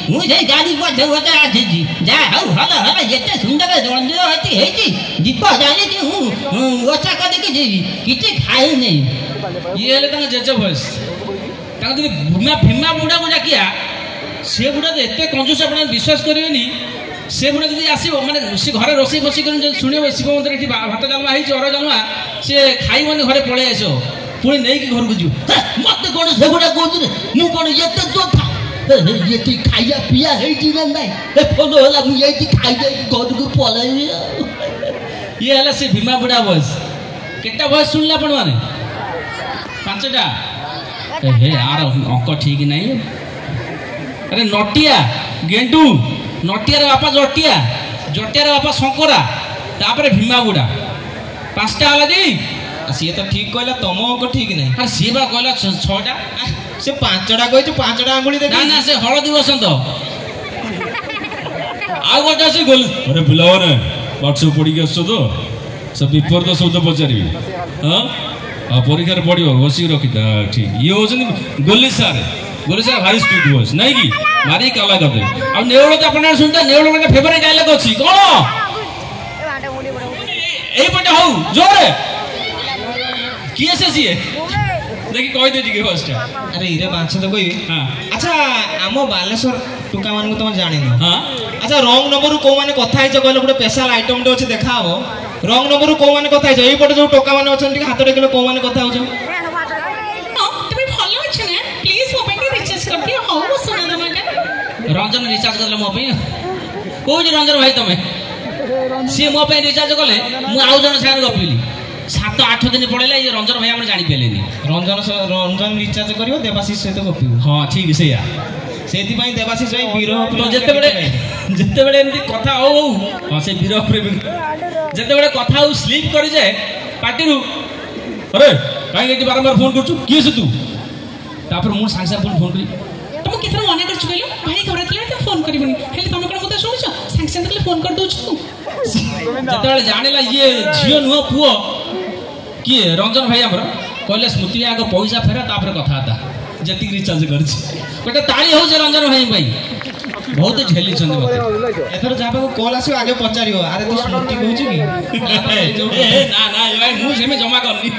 मुझे गाड़ी पछे पछे आसी जा हौ हला हला एते सुंदर रंजन होती हेची दीप जाने कि हूँ ओछा कर के जीवी किछि खाई नहीं ये हेले तांग जेजे भयस तांग जदि भीमा बुढ़ा को डाकिया से बुढ़ा तो एते कंजूस आपण विश्वास करिवेनी से बुढ़ा जदि आसीबो माने से घरे रोसई बसी कर सुनिबो शिव मंदिर एठी भात डालमा हेची अर डालमा से खाइबनी घरे पळे आसो पुणी नहीं कि घर को जीव मत कोन से बुढ़ा कहू मु कोन एते जोथा ये तू खाइया पिया हेची ना नहीं ए फोन होला मु एठी खाइया घर को पळाई ये हला से भीमा बुढ़ा बस केटा बस सुनला आपण माने पांचटा हे यार अंक ठीक नहीं अरे नटिया गेंडू नटिया रे बापा जटिया जटिया रे बापा शंकरा तापर भीमा बुढ़ा पांचटा हला दी सी तो ठीक कहला तुम अंक ठीक नहीं अरे सी बा कहला छटा से पांचटा कही पांचटा आंगुली देख ना ना से हलदी बसंत आ गोटा से गोल अरे पिलाने पाठ सब पढ़ी आस तो सब विपरीत शब्द पचारि हाँ परीक्षा पढ़ो बसिक रखी ठीक ये हूँ गोली सार भारी स्ट्रिक्ट बॉयज नहीं कि मारी काला करदे आ नेवल तो अपन सुनता नेवल का फेवरेट डायलॉग अछि कोन एई पटे हौ जोरे किए से सीए देखि कहि दे जी फर्स्ट अरे इरे बांछ तो कोई हां अच्छा आमो बालेश्वर टुका मान को तुम जानि न हां अच्छा रंग नंबर को माने कथा हिच कहले गोटे स्पेशल आइटम टे अछि देखा हो रंग नंबर को माने कथा हिच एई पटे जो टोका माने अछन टिक हाथ टेकले को माने कथा होछ তুমি ভালো আছো না প্লিজ মোবাইল রিচার্ज कर दियो हो सुना दमाटा रंजन रिचार्ज करले मो पे को जे रंजन भाई तमे सी मो पे रिचार्ज करले मु आउ जन साथ गपिली 7-8 दिन पड़ेला ये रंजन भाई हमर जानि पेलेनी रंजन रिचार्ज करियो देवाशीष सहित गपियो हां ठीक सेया सेति पई देवाशीष भाई विरह तो जते बेले एमती कथा हो हां से विरह प्रेमी जते बेले कथा हो स्लीप करि जाए पार्टी रु अरे काई एटी बारंबार फोन करछु की से तू तापर मु सांग फोन करी तुम कितना मना कर चुकलो भाई घबरातले तो फोन करबनी हेले तुम कोन मते सुनछ सांग तकले फोन कर दोछु जते बेले जानेला ये झियो नुह पुओ की रंजन भाई हमर कहले स्मृति आगे पैसा फेरा तापर कथा था जति रिचार्ज करछि गोटे ताली हो जे रंजन भाई भाई बहुत झेली छन मते एथर जाबा को कॉल आसी आगे पचारियो अरे तू स्मृति कहू छी की ना ना भाई मु सेमे जमा करनी